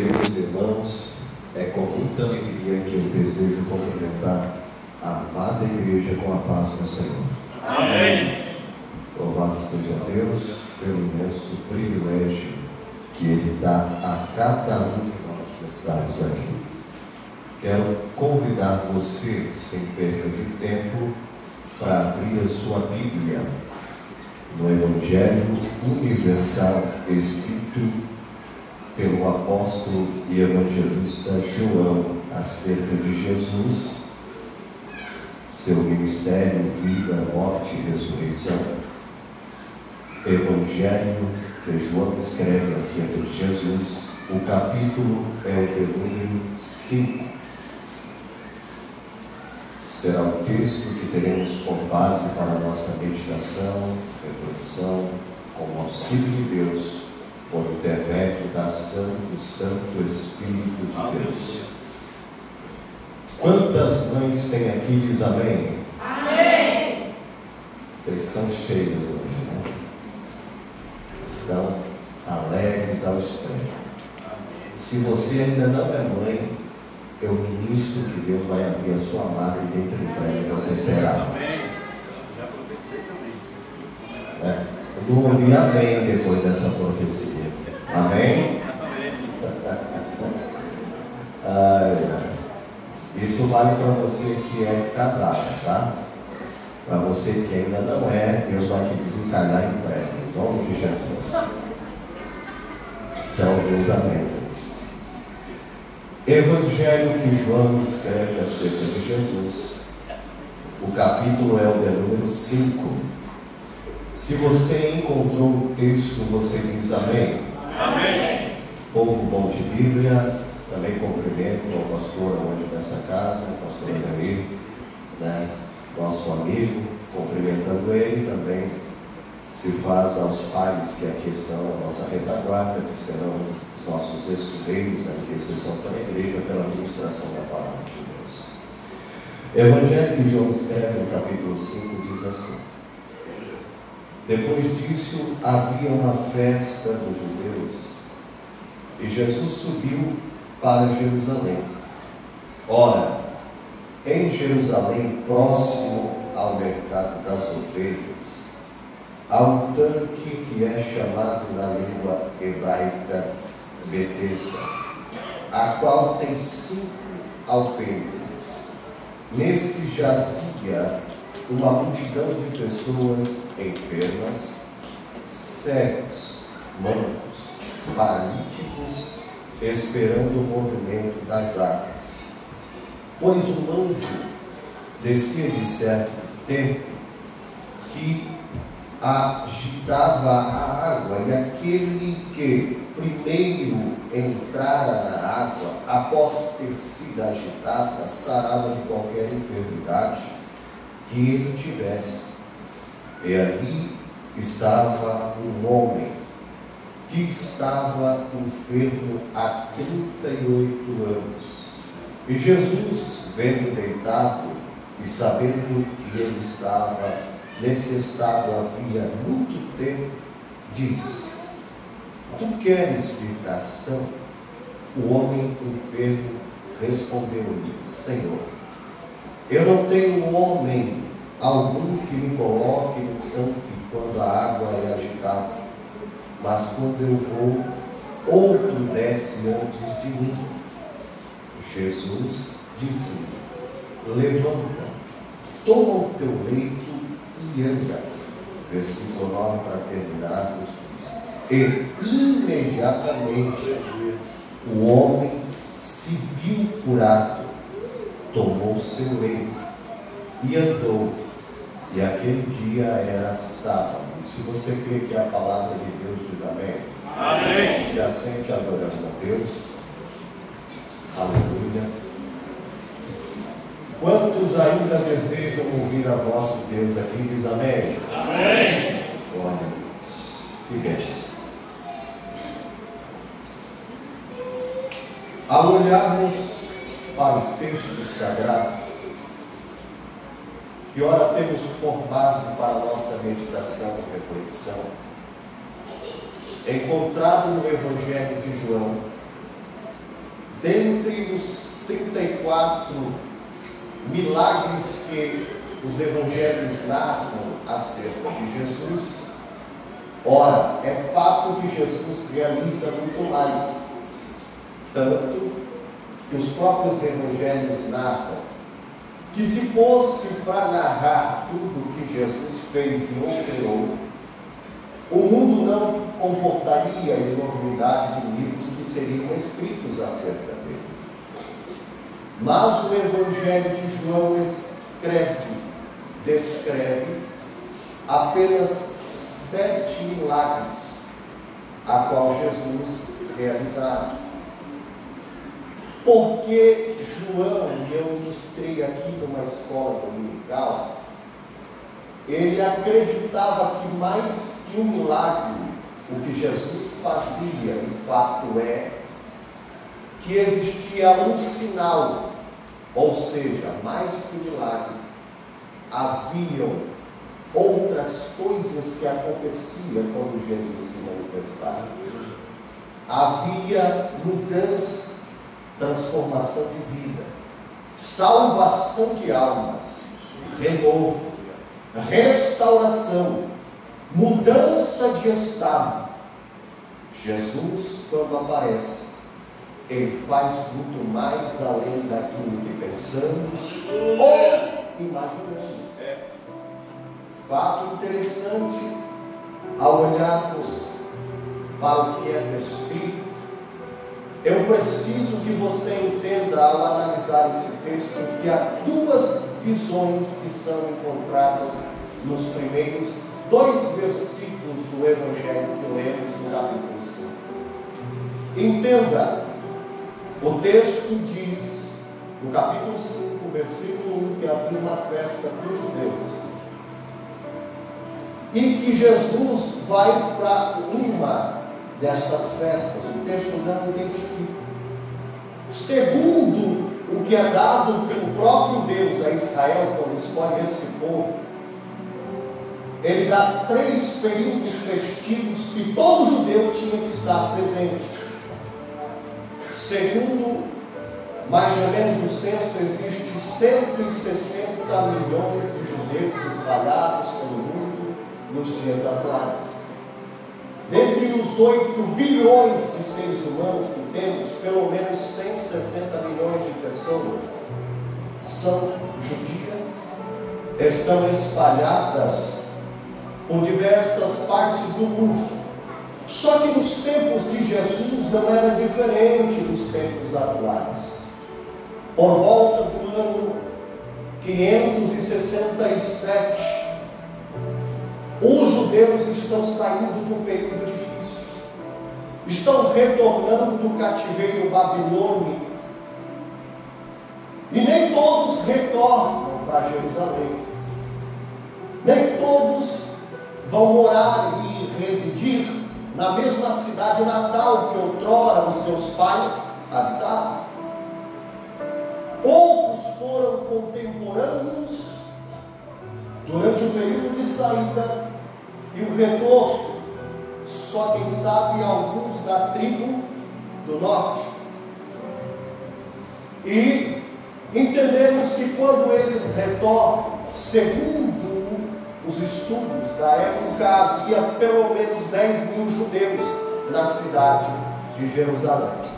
Meus irmãos, é com muita alegria que eu desejo cumprimentar a amada igreja com a paz do Senhor. Amém. Louvado seja Deus pelo imenso privilégio que Ele dá a cada um de nós que estamos aqui. Quero convidar você, sem perda de tempo, para abrir a sua Bíblia no Evangelho Universal escrito pelo apóstolo e evangelista João acerca de Jesus, seu ministério, vida, morte e ressurreição. Evangelho que João escreve acerca de Jesus, o capítulo é o de número 5. Será o texto que teremos por base para a nossa meditação, reflexão, com o auxílio de Deus, por intermédio da ação do Santo Espírito de Deus. Quantas mães tem aqui, diz amém? Amém! Vocês estão cheias hoje, né? Estão alegres ao extremo. Se você ainda não é mãe, eu ministro que Deus vai abrir a sua marca e dentro em breve você será. Eu não ouvi amém depois dessa profecia. Amém? Isso vale para você que é casado, tá? Para você que ainda não é, Deus vai te desencarnar em breve, em nome de Jesus. Então, Deus amém. Evangelho que João escreve acerca de Jesus, o capítulo é o de número 5. Se você encontrou o texto, você diz amém. Amém. Povo bom de Bíblia, também cumprimento ao pastor hoje dessa casa, o pastor Jair, né? Nosso amigo, cumprimentando ele também. Se faz aos pais que aqui estão, a nossa retaguarda, que serão os nossos escudeiros na intercessão pela igreja, pela administração da palavra de Deus. Evangelho que João escreve no capítulo 5 diz assim: depois disso havia uma festa dos judeus e Jesus subiu para Jerusalém. Ora, em Jerusalém, próximo ao mercado das ovelhas, há um tanque que é chamado na língua hebraica Betesda, a qual tem 5 alpendres. Neste jazia uma multidão de pessoas enfermas, cegos, mancos, paralíticos, esperando o movimento das águas. Pois um anjo descia de certo tempo que agitava a água, e aquele que primeiro entrara na água, após ter sido agitada, sarava de qualquer enfermidade que ele tivesse. E ali estava um homem que estava enfermo há 38 anos. E Jesus, vendo deitado e sabendo que ele estava nesse estado havia muito tempo, disse: tu queres explicação? O homem enfermo respondeu-lhe: Senhor, eu não tenho homem algum que me coloque no tanque quando a água é agitada, mas quando eu vou, outro desce antes de mim. Jesus disse-lhe: levanta, toma o teu leito e anda. Versículo 9 para terminarmos diz: e imediatamente o homem se viu curado, tomou seu leito e andou. E aquele dia era sábado. E se você crê que a palavra de Deus diz amém? Amém. Se assente adorando a Deus. Aleluia. Quantos ainda desejam ouvir a voz de Deus aqui? Diz amém. Amém. Glória a Deus. Que bênção. Ao olharmos para o texto sagrado, que ora temos por base para a nossa meditação e reflexão, encontrado no Evangelho de João, dentre os 34 milagres que os evangelhos narram acerca de Jesus, ora, é fato que Jesus realiza muito mais, tanto que os próprios evangelhos narram que, se fosse para narrar tudo que Jesus fez e operou, o mundo não comportaria a enormidade de livros que seriam escritos acerca dele. Mas o Evangelho de João descreve apenas 7 milagres a qual Jesus realizara. Porque João, e eu ministrei aqui numa escola dominical, ele acreditava que mais que um milagre, o que Jesus fazia, de fato é que existia um sinal, ou seja, mais que um milagre, haviam outras coisas que aconteciam quando Jesus se manifestava. Havia mudança, transformação de vida, salvação de almas, renovo, restauração, mudança de estado. Jesus, quando aparece, ele faz muito mais além daquilo que pensamos ou imaginamos. Fato interessante, ao olharmos para o que é descrito, eu preciso que você entenda, ao analisar esse texto, que há 2 visões que são encontradas nos primeiros 2 versículos do Evangelho que lemos no capítulo 5. Entenda, o texto diz, no capítulo 5, versículo 1, que havia uma festa dos judeus, e que Jesus vai para uma destas festas. O texto não identifica. Segundo o que é dado pelo próprio Deus a Israel, quando escolhe esse povo, ele dá 3 períodos festivos que todo judeu tinha que estar presente. Segundo, mais ou menos o censo, existe 160 milhões de judeus espalhados pelo mundo nos dias atuais. Dentre os 8 bilhões de seres humanos que temos, pelo menos 160 milhões de pessoas são judias, estão espalhadas por diversas partes do mundo. Só que nos tempos de Jesus não era diferente dos tempos atuais. Por volta do ano 567, os judeus estão saindo de um período difícil, estão retornando do cativeiro babilônico, e nem todos retornam para Jerusalém, nem todos vão morar e residir na mesma cidade natal que outrora os seus pais habitavam. Poucos foram contemporâneos durante o período de saída e o retorno, só quem sabe alguns da tribo do norte. E entendemos que quando eles retornam, segundo os estudos da época, havia pelo menos 10 mil judeus na cidade de Jerusalém.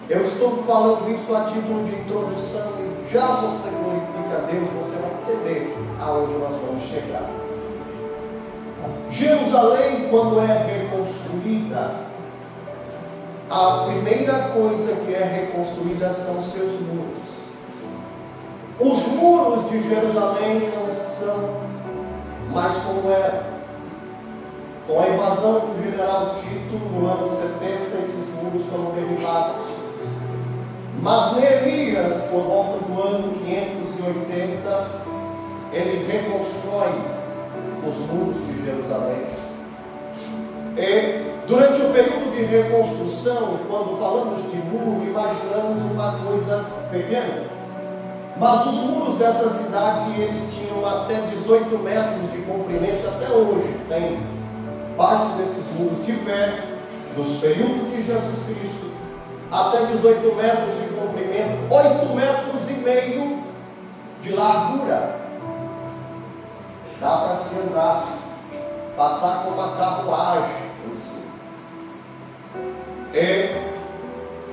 Eu estou falando isso a título de introdução, e já você glorifica a Deus, você vai entender aonde nós vamos chegar. Jerusalém, quando é reconstruída, a primeira coisa que é reconstruída são seus muros. Os muros de Jerusalém não são mais como era. Com a invasão do general Tito no ano 70, esses muros foram derribados. Mas Neemias, por volta do ano 580, ele reconstrói os muros de Jerusalém. E durante o período de reconstrução, quando falamos de muro, imaginamos uma coisa pequena. Mas os muros dessa cidade, eles tinham até 18 metros de comprimento, até hoje tem parte desses muros de pé, dos períodos de Jesus Cristo, até 18 metros de comprimento, 8 metros e meio de largura. Dá para se andar, passar com uma carruagem por cima.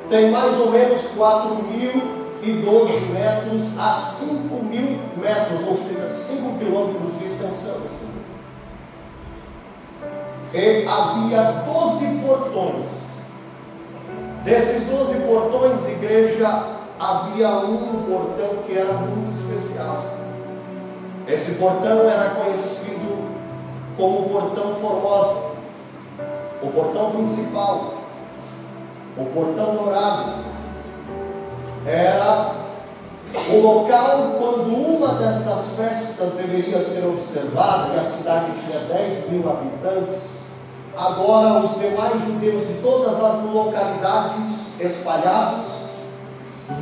Tem mais ou menos 4.012 metros a 5.000 metros, ou seja, 5 quilômetros de extensão. E havia 12 portões. Desses 12 portões, igreja, havia um portão que era muito especial. Esse portão era conhecido como o Portão Formosa, o portão principal, o Portão Dourado. Era o local quando uma destas festas deveria ser observada, e a cidade tinha 10.000 habitantes. Agora os demais judeus de todas as localidades espalhados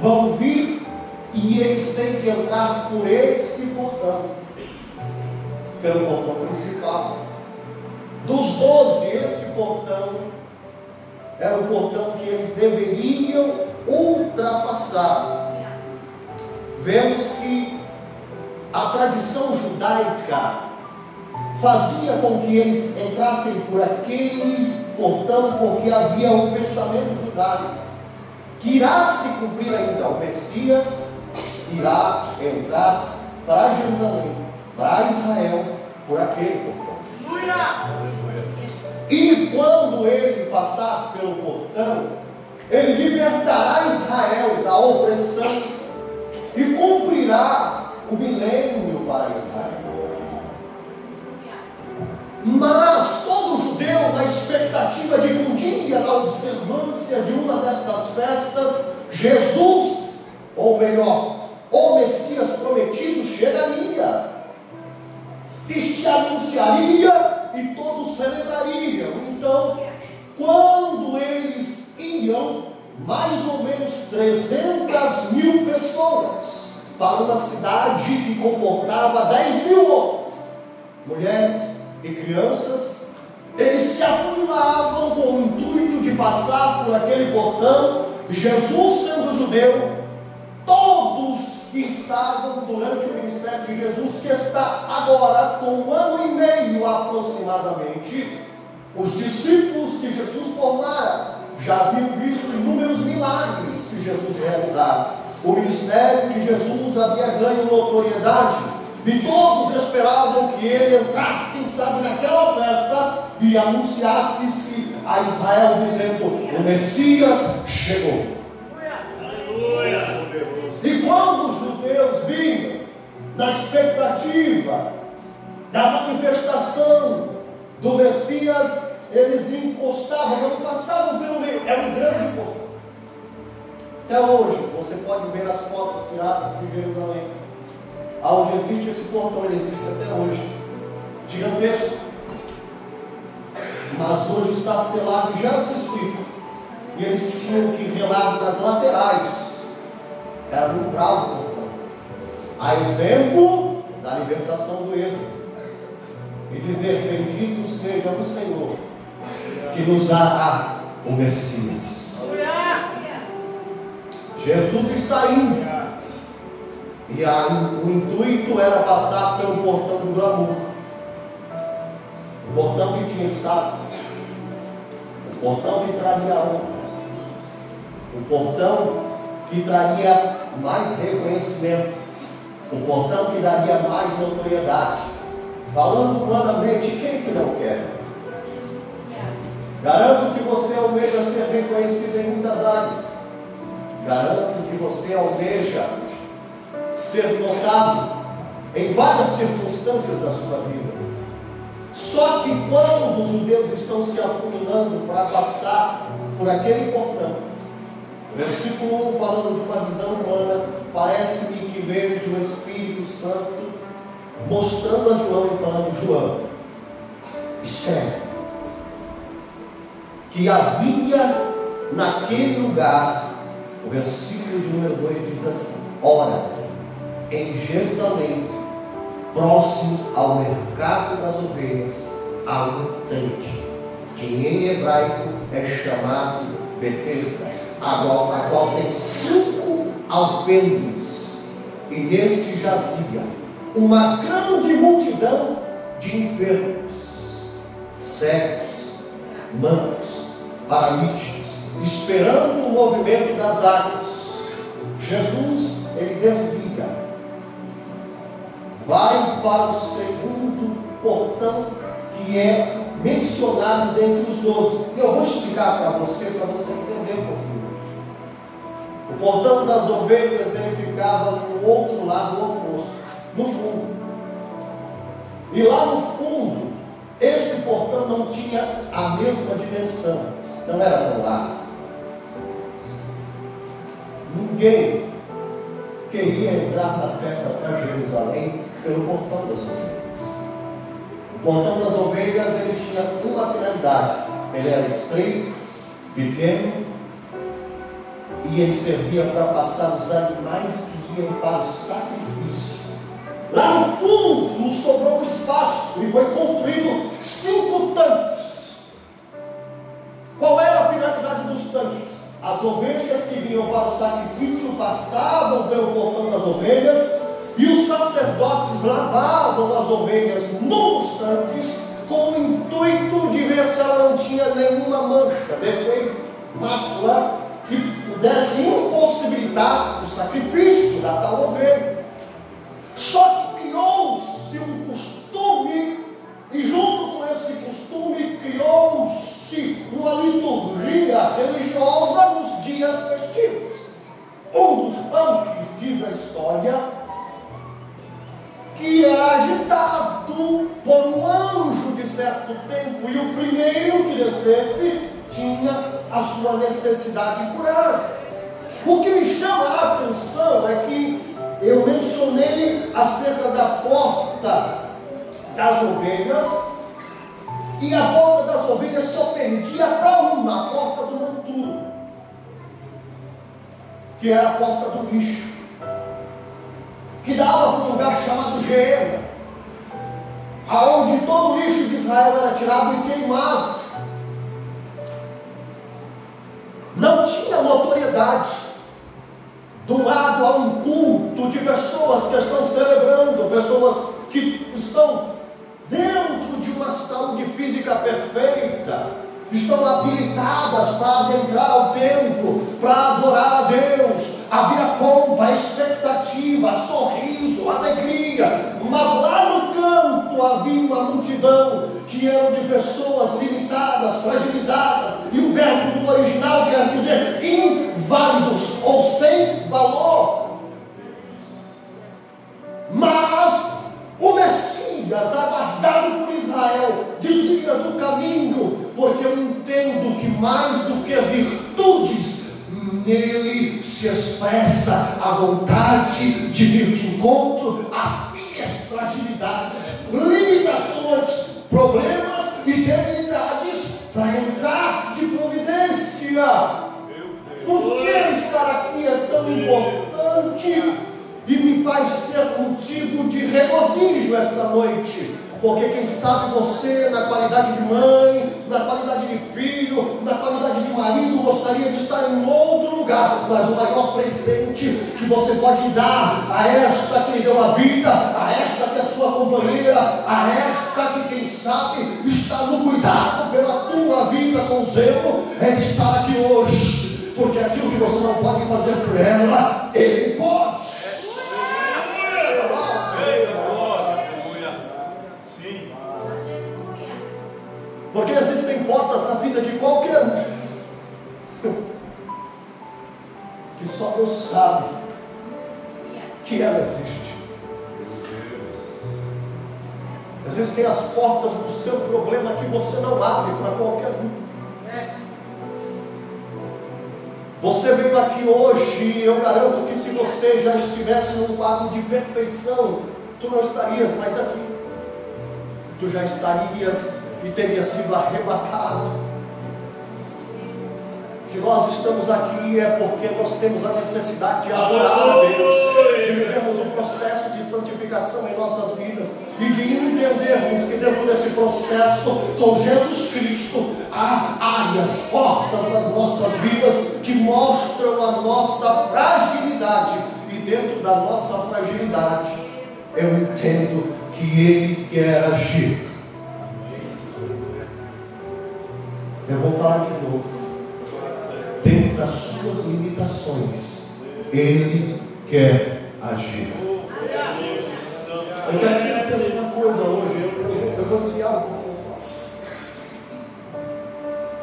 vão vir e eles têm que entrar por esse portão, pelo portão principal. Dos 12, esse portão era o portão que eles deveriam ultrapassar. Vemos que a tradição judaica fazia com que eles entrassem por aquele portão, porque havia um pensamento judaico que irá se cumprir ainda. O Messias irá entrar para Jerusalém, para Israel, por aquele portão. E quando ele passar pelo portão, ele libertará Israel da opressão e cumprirá o milênio para Israel. Mas todo judeu, na expectativa de que um dia, na observância de uma destas festas, Jesus, ou melhor, o Messias prometido, chegaria e se anunciaria e todos celebrariam. Então, quando eles iam, mais ou menos 300.000 pessoas para uma cidade que comportava 10.000 homens, mulheres e crianças, eles se afunilavam com o intuito de passar por aquele portão. Jesus, sendo judeu, todos que estavam durante o ministério de Jesus, que está agora com 1 ano e meio aproximadamente, os discípulos que Jesus formara já haviam visto inúmeros milagres que Jesus realizava. O ministério de Jesus havia ganho notoriedade e todos esperavam que ele entrasse, quem sabe, naquela oferta e anunciasse-se a Israel dizendo: o Messias chegou. Aleluia. E quando os judeus vinham na expectativa da manifestação do Messias, eles encostavam, não passavam pelo meio, era um grande portão. Até hoje, você pode ver as fotos tiradas de Jerusalém, onde existe esse portão, ele existe até hoje, gigantesco, mas hoje está selado, e já te explico. E eles tinham que relar nas laterais, era no bravo do portão, a exemplo da libertação do êxodo, e dizer: bendito seja o Senhor, que nos dará o Messias. Jesus está indo, e o intuito era passar pelo portão do glamour, o portão que tinha status, o portão que traria honra, o portão que traria mais reconhecimento, o portão que daria mais notoriedade. Falando planamente, quem que não quer? Garanto que você almeja ser reconhecido em muitas áreas. Garanto que você almeja ser notado em várias circunstâncias da sua vida. Só que quando os judeus estão se afunilando para passar por aquele portão, versículo 1, falando de uma visão humana, parece-me que vejo o Espírito Santo mostrando a João e falando: João, escreve que havia naquele lugar, o versículo de número 2 diz assim: ora, em Jerusalém, próximo ao mercado das ovelhas, há um tanque, que em hebraico é chamado Betesda, a qual tem 5 alpendres, e neste jazia uma grande multidão de enfermos, cegos, mancos, paralíticos, esperando o movimento das águas. Jesus, ele desvia, vai para o segundo portão, que é mencionado dentre os 12. E eu vou explicar para você entender um pouquinho. O portão das ovelhas, ele ficava no outro lado oposto, no fundo. E lá no fundo, esse portão não tinha a mesma dimensão, não era tão largo. Ninguém queria entrar na festa para Jerusalém pelo portão das ovelhas. O portão das ovelhas, ele tinha uma finalidade: ele era estreito, pequeno, e ele servia para passar os animais que iam para o sacrifício. Lá no fundo sobrou espaço e foi construído 5 tanques. Qual era a finalidade dos tanques? As ovelhas que vinham para o sacrifício passavam pelo portão das ovelhas, e os sacerdotes lavavam as ovelhas nos tanques, com o intuito de ver se ela não tinha nenhuma mancha, defeito, mácula, que pudesse impossibilitar o sacrifício da tal ovelha. Só que criou-se um costume, e junto com esse costume criou-se uma liturgia religiosa nos dias festivos. Um dos tanques, diz a história, que era agitado por um anjo de certo tempo, e o primeiro que descesse tinha a sua necessidade curada. O que me chama a atenção é que eu mencionei acerca da porta das ovelhas, e a porta das ovelhas só perdia para uma, a porta do monturo, que era a porta do lixo, que dava para um lugar chamado Geena, aonde todo o lixo de Israel era tirado e queimado. Não tinha notoriedade. Do lado há um culto de pessoas que estão celebrando, pessoas que estão dentro de uma saúde física perfeita, estão habilitadas para adentrar ao templo, para adorar a Deus. Havia pompa, expectativa, sorriso, alegria, mas lá no canto havia uma multidão que eram de pessoas limitadas, fragilizadas, e o verbo do original quer dizer inválidos ou sem valor. Mas o Messias, aguardado por Israel, desvia do caminho, porque eu entendo que mais do que virtudes, nele se expressa a vontade de vir de encontro às minhas fragilidades, limitações, problemas e debilidades, para entrar de providência. Por que estar aqui é tão importante e me faz ser motivo de regozijo esta noite? Porque quem sabe você, na qualidade de mãe, na qualidade de filho, na qualidade de marido, gostaria de estar em outro lugar, mas o maior presente que você pode dar a esta que lhe deu a vida, a esta que é sua companheira, a esta que, quem sabe, está no cuidado pela tua vida com zelo, é estar aqui hoje, porque aquilo que você não pode fazer por ela, Ele pode. Porque existem portas na vida de qualquer um que só Deus sabe que ela existe. Existem as portas do seu problema que você não abre para qualquer um. Você veio aqui hoje, e eu garanto que se você já estivesse num quadro de perfeição, tu não estarias mais aqui. Tu já estarias e teria sido arrebatado. Se nós estamos aqui é porque nós temos a necessidade de adorar a Deus, de vivermos um processo de santificação em nossas vidas e de entendermos que dentro desse processo, com Jesus Cristo, há áreas, portas nas nossas vidas que mostram a nossa fragilidade. E dentro da nossa fragilidade, eu entendo que Ele quer agir. Eu vou falar de novo. Dentro das suas limitações, Ele quer agir. Eu quero te dizer uma coisa hoje. Eu vou desviar um pouco.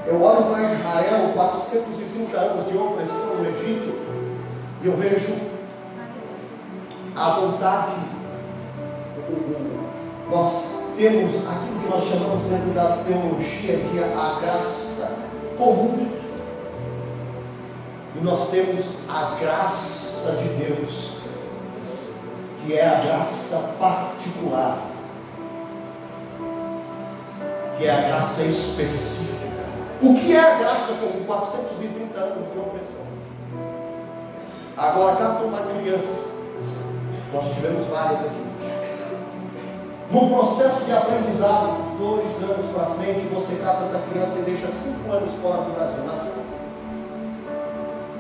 Eu olho para Israel, 430 anos de opressão no Egito, e eu vejo a vontade. Nós temos aquilo que nós chamamos dentro da teologia de a graça comum. E nós temos a graça de Deus, que é a graça particular, que é a graça específica. O que é a graça comum? 430 anos de opressão. Agora cata uma criança. Nós tivemos várias aqui. No processo de aprendizado, uns 2 anos para frente, você cata essa criança e deixa 5 anos fora do Brasil. Nasceu.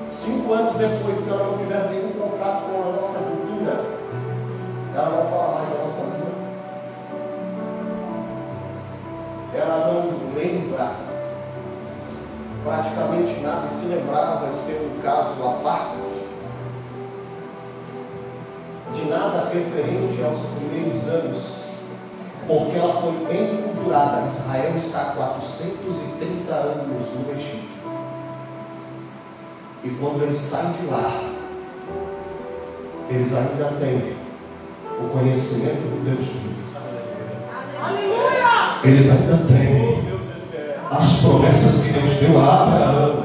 5 anos depois, se ela não tiver nenhum contato com a nossa cultura, ela não fala mais a nossa língua. Ela não lembra praticamente nada, e se lembrar vai ser um caso à parte, de nada referente aos primeiros anos, porque ela foi enculturada. Israel está há 430 anos no Egito, e quando eles saem de lá, eles ainda têm o conhecimento do Deus vivo. Aleluia! Eles ainda têm as promessas que Deus deu a Abraão.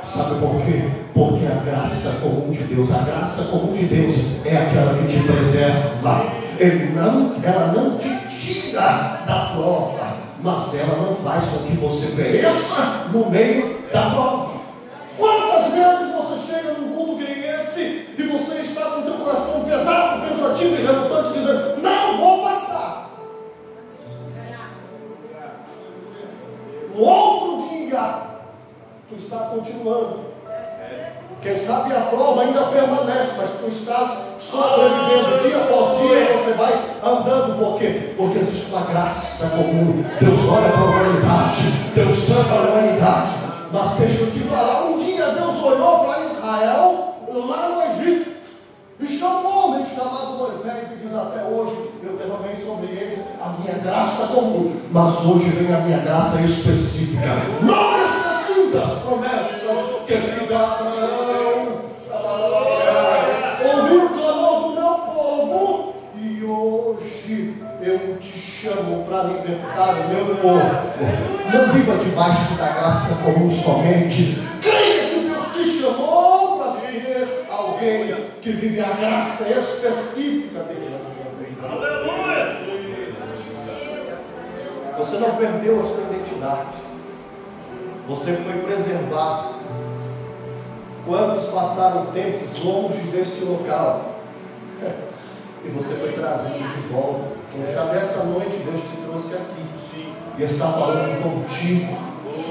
Sabe por quê? Porque a graça comum de Deus, a graça comum de Deus é aquela que te preserva. Ela não te tira da prova, mas ela não faz com que você pereça no meio da prova. Quantas vezes você chega num culto que nem esse e você está com o teu coração pesado, pensativo e relutante, dizendo: não vou passar. No outro dia, tu está continuando. Quem sabe a prova ainda permanece, mas tu estás sobrevivendo dia após dia, e você vai andando. Por quê? Porque existe uma graça comum. Deus olha para a humanidade, Deus ama a humanidade. Mas deixa eu te falar, um dia Deus olhou para Israel lá no Egito e chamou um homem chamado Moisés e diz: até hoje eu derramei sobre eles a minha graça comum, mas hoje vem a minha graça específica. Não esqueci das promessas que fiz a Abraão. Ouviu o clamor do meu povo, e hoje eu te chamo para libertar o meu povo. Não viva debaixo da graça comum somente. Creia que Deus te chamou para ser alguém que vive a graça específica dele na sua vida. Aleluia! Você não perdeu a sua identidade. Você foi preservado. Quantos passaram tempos longe deste local? E você foi trazido de volta. Quem sabe essa noite Deus te trouxe aqui e está falando contigo,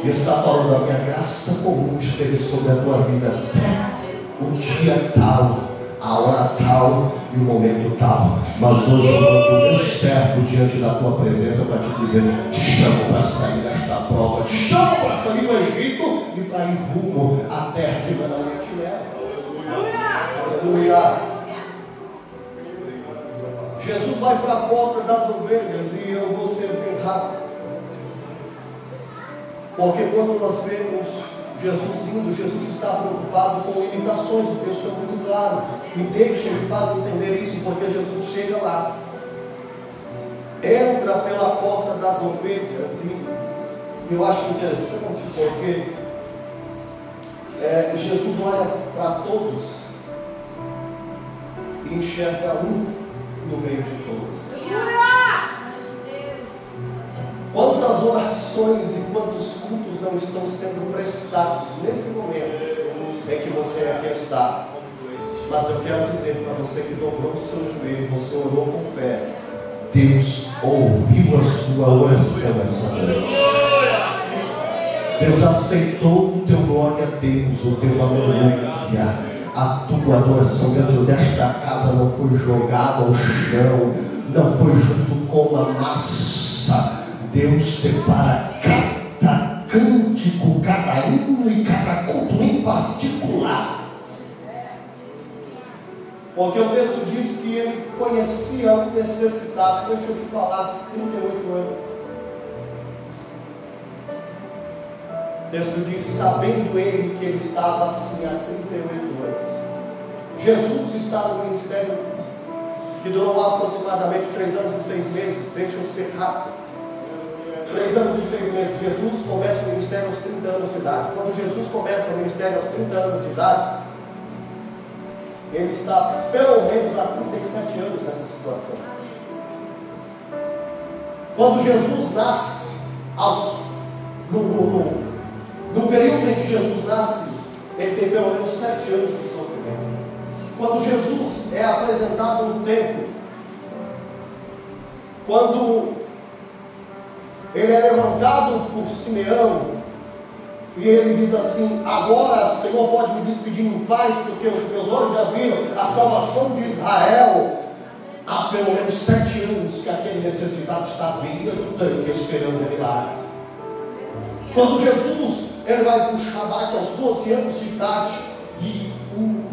e está falando: a minha graça comum esteve sobre a tua vida até o dia tal, a hora tal e o momento tal. Mas hoje eu mando o meu servo diante da tua presença para te dizer: te chamo para sair desta prova, te chamo para sair do Egito e para ir rumo à terra que verdadeiramente te leva. Aleluia! Jesus vai para a porta das ovelhas, e eu vou ser bem rápido, porque quando nós vemos Jesus indo, Jesus está preocupado com limitações. O texto é muito claro, me deixa, me faz entender isso, porque Jesus chega lá, entra pela porta das ovelhas, e eu acho interessante porque Jesus olha para todos e enxerga um no meio de todos. Quantas orações e quantos cultos não estão sendo prestados nesse momento em que você aqui está? Mas eu quero dizer para você que dobrou o seu joelho, você orou com fé, Deus ouviu a sua oração essa noite. Deus aceitou o teu glória a Deus, o teu aleluia. A tua adoração dentro desta casa não foi jogada ao chão, não foi junto com a massa. Deus separa cada cântico, cada hino e cada culto em particular. Porque o texto diz que ele conhecia o necessitado. Deixa eu te falar, 38 anos. O texto diz, sabendo ele que ele estava assim há 38 anos. Jesus está no ministério que durou aproximadamente 3 anos e 6 meses. Deixa eu ser rápido. 3 anos e 6 meses. Jesus começa o ministério aos 30 anos de idade. Quando Jesus começa o ministério aos 30 anos de idade, ele está pelo menos há 37 anos nessa situação. Quando Jesus nasce, no período em que Jesus nasce, ele tem pelo menos 7 anos de sofrimento. Quando Jesus é apresentado no templo, quando ele é levantado por Simeão, e ele diz assim: agora, Senhor, pode me despedir em paz, porque os meus olhos já viram a salvação de Israel. Há pelo menos 7 anos que aquele necessitado está à beira do tanque esperando o milagre. Quando Jesus ele vai para o Shabat aos 12 anos de idade e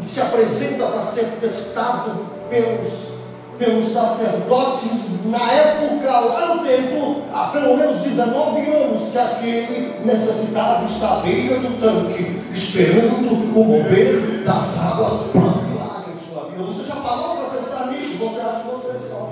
se apresenta para ser testado pelos sacerdotes, na época lá no templo, há pelo menos 19 anos que aquele necessitado está à beira do tanque, esperando o mover das águas para um milagre em sua vida. Você já parou para pensar nisso? Você acha que você é só?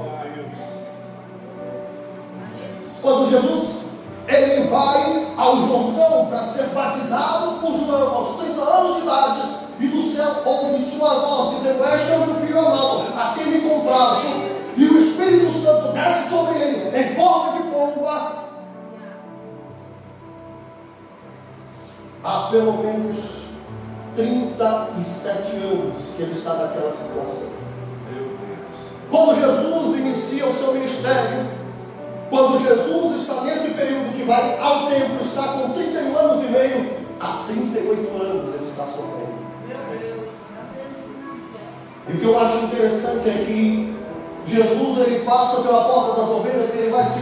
Quando Jesus ele vai ao Jordão para ser batizado por João aos 30 anos de idade, e do céu ouve-se uma voz dizendo: este é o meu filho amado, a quem me comprazo. E o Espírito Santo desce sobre ele em forma de pomba. Há pelo menos 37 anos que ele está naquela situação. Quando Jesus inicia o seu ministério, quando Jesus está nesse período que vai ao templo, está com 31 anos e meio, há 38 anos ele está sofrendo. E o que eu acho interessante é que Jesus ele passa pela porta das ovelhas e ele vai se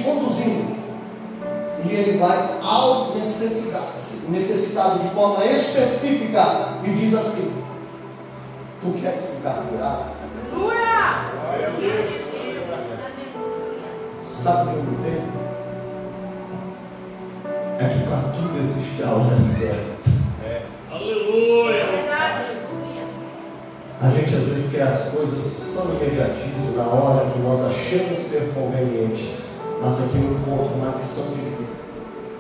conduzindo, e ele vai ao necessitado de forma específica e diz assim: tu queres ficar curado? Aleluia! Sabe o que eu entendo? É que para tudo existe a hora certa. Aleluia! A gente às vezes quer as coisas só no imediatismo, na hora que nós achamos ser conveniente, mas aqui não encontra uma lição de vida.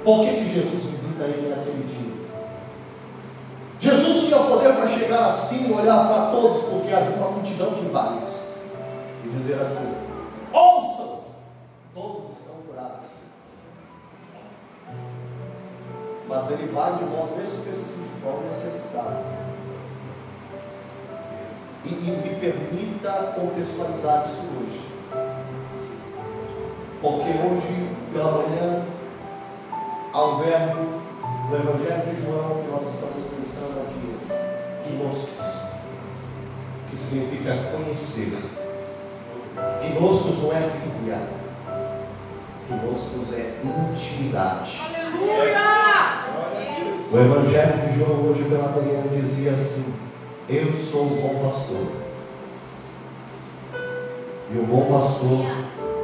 Por que Jesus visita ele naquele dia? Jesus tinha poder para chegar assim, olhar para todos, porque havia uma multidão de inválidos, e dizer assim: ouçam, todos estão curados. Mas ele vai de modo específico ao necessitado. E me permita contextualizar isso hoje, porque hoje pela manhã há um verbo no Evangelho de João que nós estamos ministrando aqui, gnoscos, que significa conhecer. Gnoscos não é Bíblia, gnoscos é intimidade. Aleluia! O Evangelho de João hoje pela manhã dizia assim: eu sou o bom pastor, e o bom pastor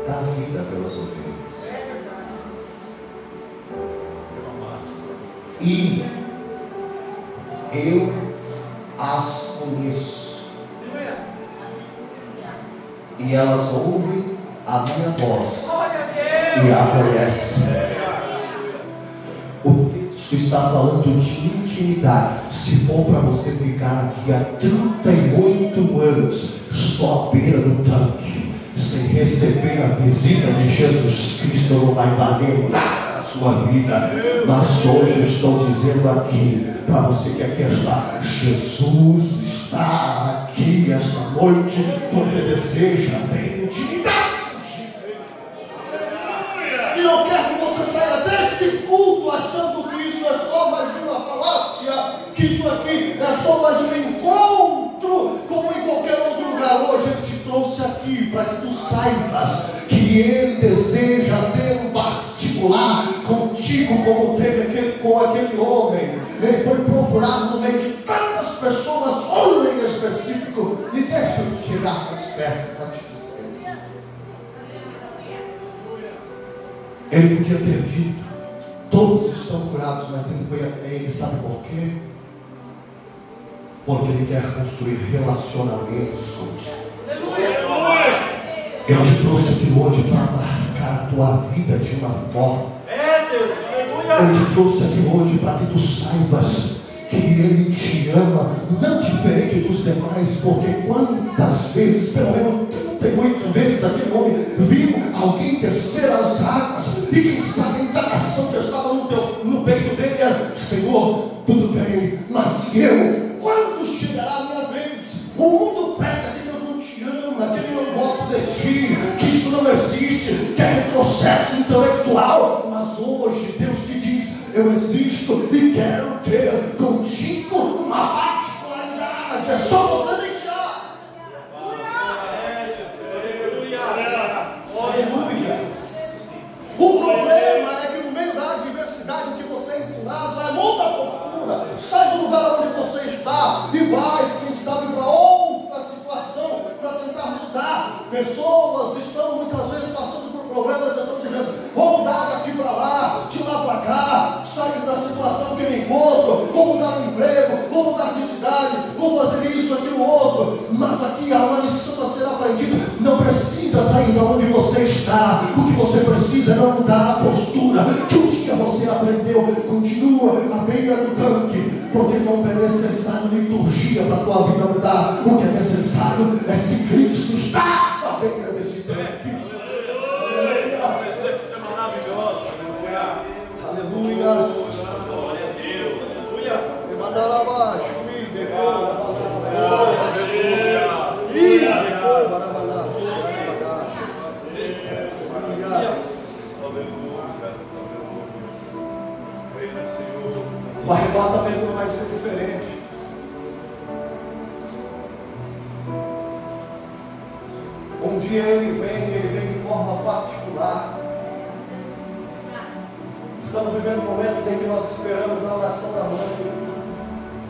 dá vida pelas ovelhas. E eu as conheço, e elas ouvem a minha voz e a conhecem. O texto está falando de intimidade. Se for para você ficar aqui há 38 anos só à beira do tanque, sem receber a visita de Jesus Cristo, não vai valer nada a sua vida. Mas hoje eu estou dizendo aqui para você que aqui está: Jesus está aqui esta noite porque deseja ter intimidade contigo. E eu quero que você saia deste culto pessoas um encontro como em qualquer outro lugar. Hoje Ele te trouxe aqui para que tu saibas que Ele deseja ter um particular contigo, como teve com aquele homem. Ele foi procurado no meio de tantas pessoas, um em específico, e deixa eu chegar mais perto para te dizer. Ele podia ter dito: todos estão curados, mas ele foi até ele, sabe por quê? Porque Ele quer construir relacionamentos contigo. Ele te trouxe aqui hoje para marcar a tua vida de uma forma. Ele te trouxe aqui hoje para que tu saibas que Ele te ama, não diferente dos demais, porque quantas vezes, pelo menos 38 vezes, aquele homem viu alguém descer as águas, e quem sabe a indagação que estava no peito dele era: Senhor, tudo bem, mas eu, quando chegará a minha vez? O mundo prega que Deus não te ama, que Ele não gosta de ti, que isso não existe, que é retrocesso intelectual. Mas hoje Deus te diz: eu existo e quero ter contigo uma particularidade. É só você deixar. Aleluia. O problema é que no meio da adversidade, o que você é ensinado é muita procura. Sai do lugar onde você está e vai, quem sabe, para outra situação, para tentar mudar. Pessoas estão muitas vezes passando por problemas, estão dizendo: vou mudar daqui para lá, de lá para cá, sair da situação que me encontro, vou mudar de emprego, vou mudar de cidade, vou fazer isso, aquilo, outro. Mas aqui há uma lição a ser aprendida: não precisa sair de onde você está. O que você precisa é não mudar a postura que um dia você aprendeu. Continua à beira do tanque, porque não é necessário liturgia para a tua vida mudar. O que é necessário é se Cristo está à beira desse tanque. Aleluia. Glória a Deus. Aleluia. Me mandaram abaixo. O arrebatamento não vai ser diferente. Um dia ele vem de forma particular. Estamos vivendo momentos em que nós esperamos na oração da mãe,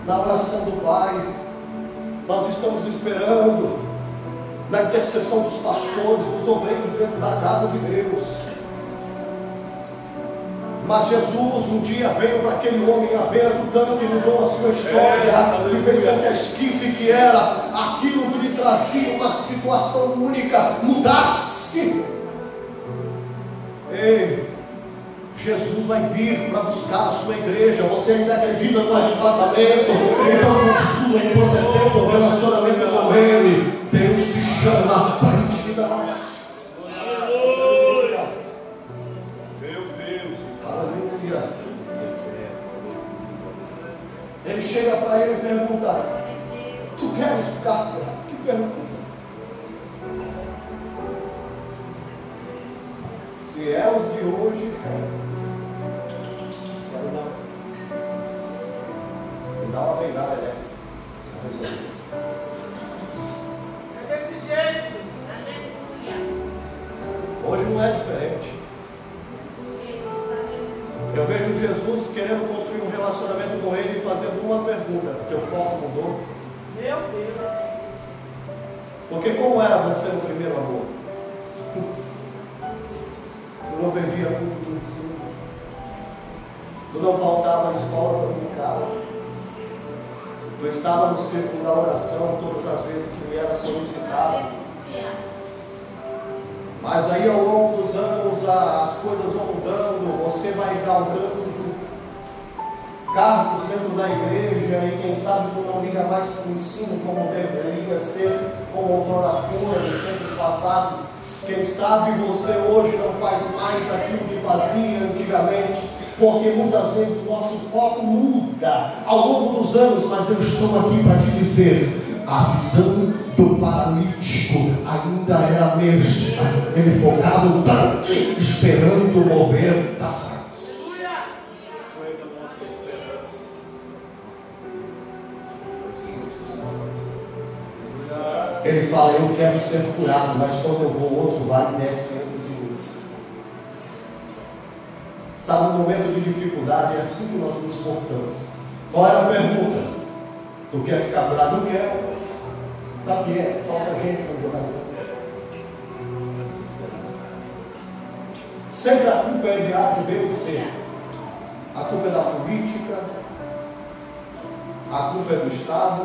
na oração do pai. Nós estamos esperando na intercessão dos pastores, dos obreiros dentro da casa de Deus. Mas Jesus um dia veio para aquele homem à beira do tanque e mudou a sua história, e fez com que a esquife, que era aquilo que lhe trazia uma situação única, mudasse. Ei, Jesus vai vir para buscar a sua igreja. Você ainda acredita no arrebatamento? Então construa enquanto é tempo um relacionamento com Ele. Deus te chama para intimidade. Ele chega para ele e pergunta: tu queres ficar? Que pergunta? Se é os de hoje, quero não. Me dá uma pegada elétrica. É desse jeito. Hoje não é diferente. Eu vejo Jesus querendo construir um relacionamento com Ele e fazendo uma pergunta: teu foco mudou? Meu Deus. Porque como era você no primeiro amor? Tu não perdia tudo do ensino. Tu não faltava à escola para brincar. Tu estava no círculo da oração todas as vezes que me era solicitado. Mas aí ao longo dos anos as coisas vão mudando, você vai galgando cargos dentro da igreja e quem sabe tu não liga mais para o ensino como deveria ser, como outrora fora nos tempos passados. Quem sabe você hoje não faz mais aquilo que fazia antigamente, porque muitas vezes o nosso foco muda ao longo dos anos. Mas eu estou aqui para te dizer: a visão do paralítico ainda era a mesma. Ele focava no tanque, esperando o mover das águas. Ele fala, eu quero ser curado, mas quando eu vou, outro vale desce antes de mim. Sabe, no momento de dificuldade, é assim que nós nos portamos. Qual era a pergunta? Tu quer ficar curado? Não quero. Sabe o que é? Falta gente para jogar. Sempre a culpa é de A, de B ou de C. A culpa é da política, a culpa é do Estado,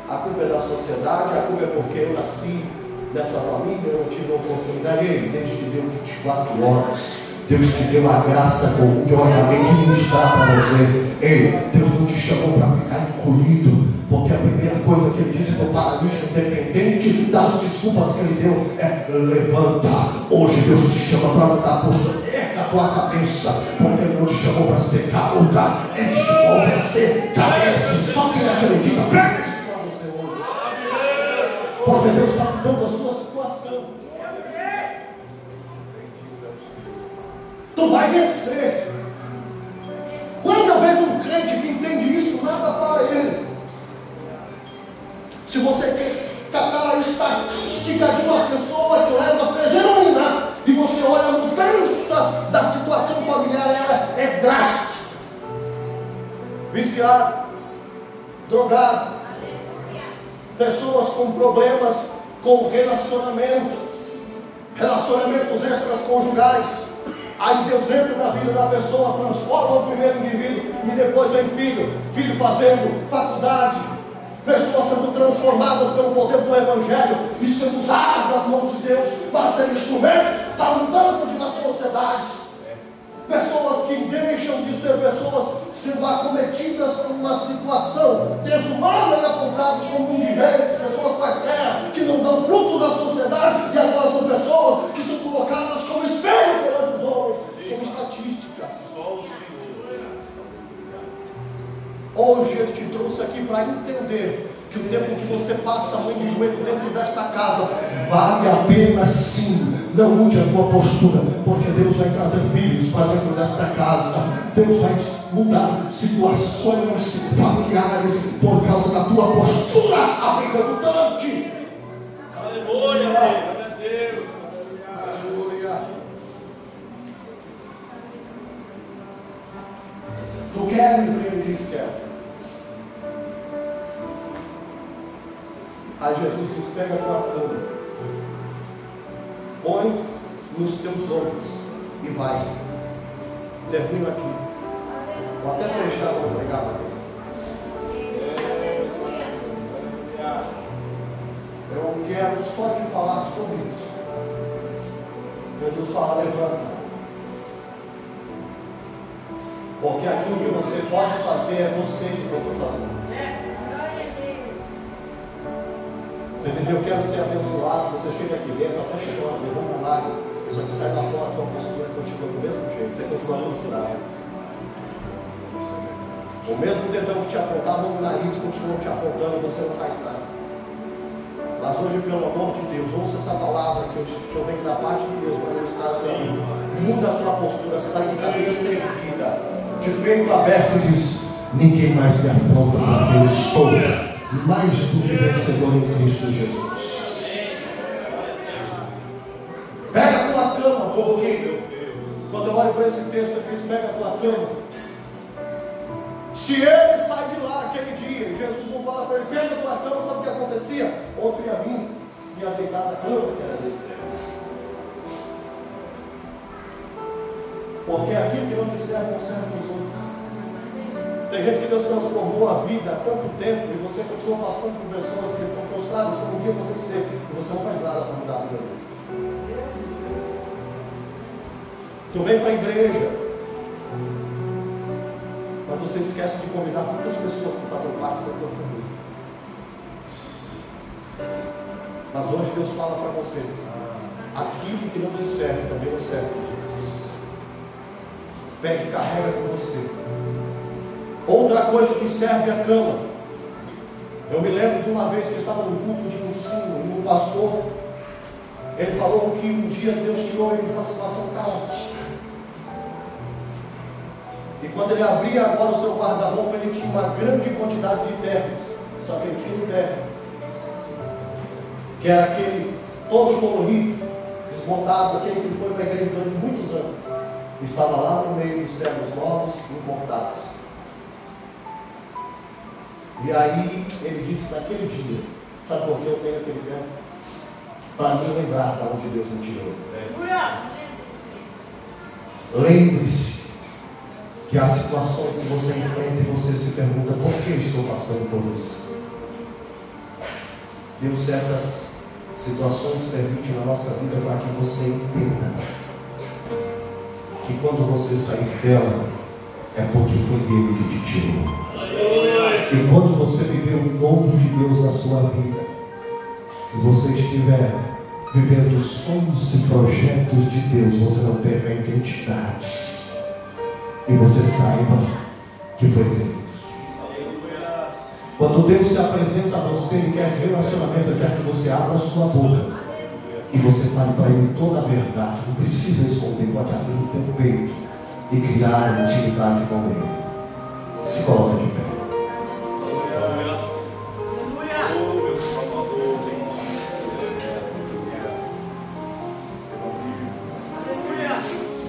a culpa é da sociedade, a culpa é porque eu nasci nessa família, eu tive a oportunidade. Ei, Deus te deu 24 horas. Deus te deu a graça comum que eu acabei de ministrar para você. Ei, Deus não te chamou para ficar encolhido, porque a primeira coisa que Ele disse para o paralítico, independente das desculpas que Ele deu, é levanta. Hoje Deus te chama para lutar, postura, erga a tua cabeça, porque Ele não te chamou para ser caúda, Ele te chamou para ser cabeça. Só quem acredita, pega isso para você hoje, porque Deus está mudando a sua situação. Tu vai vencer. Quando eu vejo um crente que entende isso, nada para ele. Se você quer catar a estatística de uma pessoa que leva a fé genuína e você olha a mudança da situação familiar, ela é drástica. Viciado, drogado, pessoas com problemas com relacionamentos extraconjugais. Aí Deus entra na vida da pessoa, transforma o primeiro indivíduo e depois vem filho fazendo faculdade, pessoas sendo transformadas pelo poder do Evangelho e sendo usadas nas mãos de Deus para serem instrumentos da mudança de uma sociedade. Pessoas que deixam de ser pessoas sendo acometidas por uma situação desumana e apontadas como indigentes, pessoas quaisquer que não dão frutos à sociedade, e agora são pessoas que são colocadas como espelho perante os homens. São estatísticas. Hoje Ele te trouxe aqui para entender que o tempo que você passa mãe de joelho dentro desta casa vale a pena sim. Não mude a tua postura, porque Deus vai trazer filhos para dentro desta casa. Deus vai mudar situações familiares por causa da tua postura abundante. Aleluia, glória a Deus. Aleluia. Tu queres? Ele diz quer. Aí Jesus diz, pega a tua cama, põe nos teus ombros e vai. Termino aqui. Vou até fechar, vou fregar mais. Eu quero só te falar sobre isso. Jesus fala, levanta. Porque aquilo que você pode fazer é você que tem que fazer. Você diz, eu quero ser abençoado, você chega aqui dentro, até chegando, levanta um lago, só que sai da fora, a tua postura continua do mesmo jeito, você continua ilustrado. O mesmo dedão que te apontava no nariz continua te apontando e você não faz nada. Mas hoje, pelo amor de Deus, ouça essa palavra que eu venho da parte de Deus para ministrar a sua vida. Muda a tua postura, sai de cabeça erguida, de peito aberto, diz, ninguém mais me afronta porque eu estou mais do que vencedor em Cristo Jesus. Pega a tua cama, porque quando eu olho para esse texto, eu diz, pega a tua cama. Se ele sai de lá aquele dia, Jesus não fala para ele, pega a tua cama, sabe o que acontecia? Outro ia vir, ia deitar na cama que era dele. Porque aquilo que não te serve, não serve para os outros. Tem gente que Deus transformou a vida há tanto tempo e você continua passando por pessoas que estão prostradas como um dia você esteve e você não faz nada para mudar a vida dele. Tu vem para a igreja, mas você esquece de convidar muitas pessoas que fazem parte da tua família. Mas hoje Deus fala para você, aquilo que não te serve também não serve para os outros. Pega e carrega com você. Outra coisa que serve a cama. Eu me lembro de uma vez que eu estava num culto de ensino e um pastor, ele falou que um dia Deus tirou ele de uma situação caótica. E quando ele abria agora o seu guarda-roupa, ele tinha uma grande quantidade de ternos. Só que ele tinha um terno. que era aquele todo colorido, desmontado, aquele que foi para a igreja durante muitos anos. Estava lá no meio dos ternos novos e importados. E aí ele disse naquele dia: sabe por que eu tenho aquele terno? Para me lembrar de onde Deus me tirou. Lembre-se que há situações que você enfrenta e você se pergunta: por que estou passando por isso? Deus certas situações permite na nossa vida para que você entenda que quando você sair dela é porque foi Ele que te tirou. E quando você viver o novo de Deus na sua vida, e você estiver vivendo os sonhos e projetos de Deus, você não perca a identidade. E você saiba que foi Deus. Quando Deus se apresenta a você e quer relacionamento, Ele quer que você abra a sua boca e você fale para Ele toda a verdade. Não precisa esconder, pode abrir o teu peito e criar intimidade com Ele. Se coloca de pé.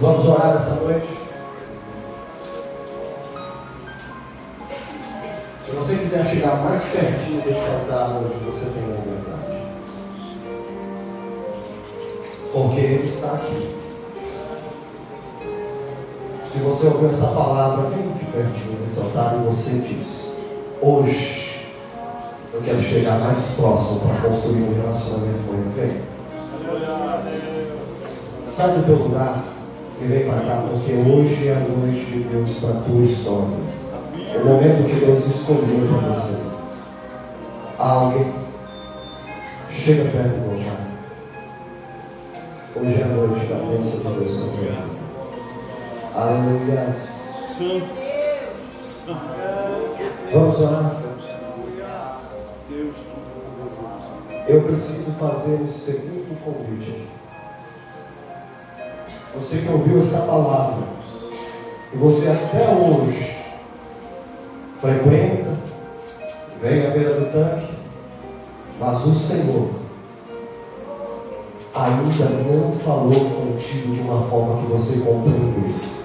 Vamos orar essa noite? Se você quiser chegar mais pertinho desse altar hoje, você tem a liberdade. Porque Ele está aqui. Se você ouvir essa palavra, vem aqui pertinho desse altar e você diz: hoje eu quero chegar mais próximo para construir um relacionamento com Ele. Vem. Sai do teu lugar e vem para cá, porque hoje é a noite de Deus para a tua história. O momento que Deus escolheu para você. Alguém chega perto do altar. Hoje é a noite da bênção de Deus para a tua vida. Aleluia. Vamos orar. Eu preciso fazer o segundo convite. Você que ouviu esta palavra e você até hoje frequenta, vem à beira do tanque, mas o Senhor ainda não falou contigo de uma forma que você compreendesse.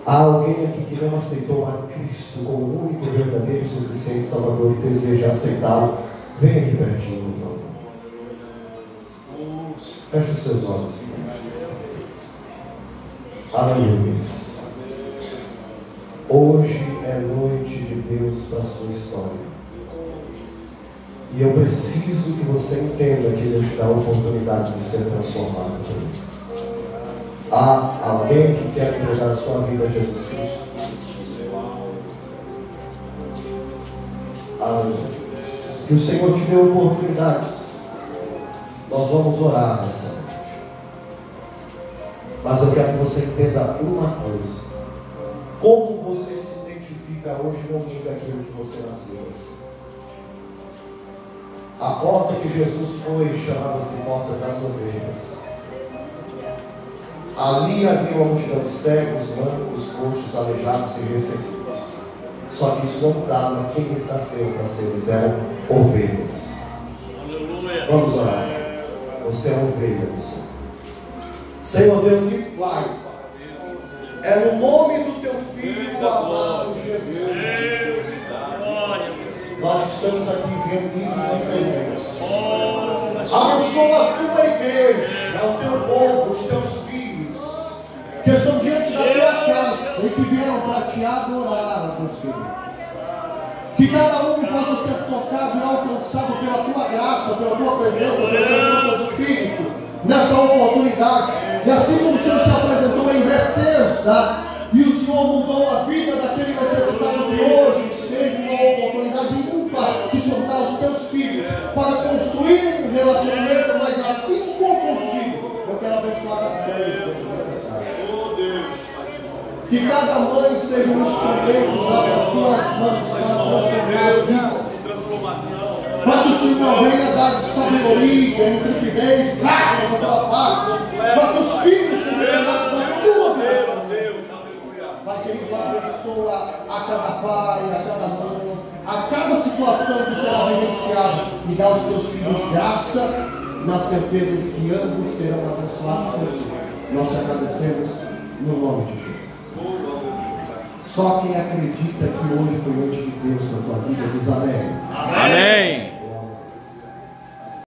Há alguém aqui que não aceitou a Cristo como o único, verdadeiro, suficiente Salvador e deseja aceitá-lo? Vem aqui pertinho, por favor. Feche os seus olhos. Aleluia. Hoje é noite de Deus para a sua história. E eu preciso que você entenda que Deus te dá a oportunidade de ser transformado. Há alguém que quer entregar a sua vida a Jesus Cristo? Aleluia. Que o Senhor te dê oportunidades. Nós vamos orar nessa noite. Mas eu quero que você entenda uma coisa: como você se identifica hoje não muda aquilo que você nasceu assim. A porta que Jesus foi chamava-se Porta das Ovelhas. Ali havia uma multidão de cegos, mancos, coxos, aleijados e recebidos. Só que isso não mudava quem eles nasceram para ser. Eles eram ovelhas. Vamos orar. Você é ovelha do Senhor. Senhor Deus e Pai, é no nome do Teu Filho amado Jesus, nós estamos aqui reunidos e presentes. Abençoa a Tua igreja, o Teu povo, os Teus filhos, que estão diante da Tua casa e que vieram para Te adorar, Deus querido. Que cada um possa ser tocado e alcançado pela Tua graça, pela Tua presença, pela presença do Espírito, nessa oportunidade. E assim como o Senhor se apresentou em Betesda, e o Senhor mudou a vida daquele necessitado que hoje seja uma oportunidade ímpar de juntar os Teus filhos para construir um relacionamento mais afinco contigo. Eu quero abençoar as mães dentro dessa casa. Que cada mãe seja um instrumento usado nas Tuas mãos para transformar vidas. Para que o Senhor venha dar sabedoria, intrepidez, graça na Tua parte. Para que os filhos sejam treinados na Tua direção. Pai querido, abençoa a cada pai, a cada mãe, a cada situação que será vivenciada. abençoado e dá aos teus filhos graça, na certeza de que ambos serão abençoados por ti. Nós te agradecemos no nome de Jesus. Só quem acredita que hoje foi hoje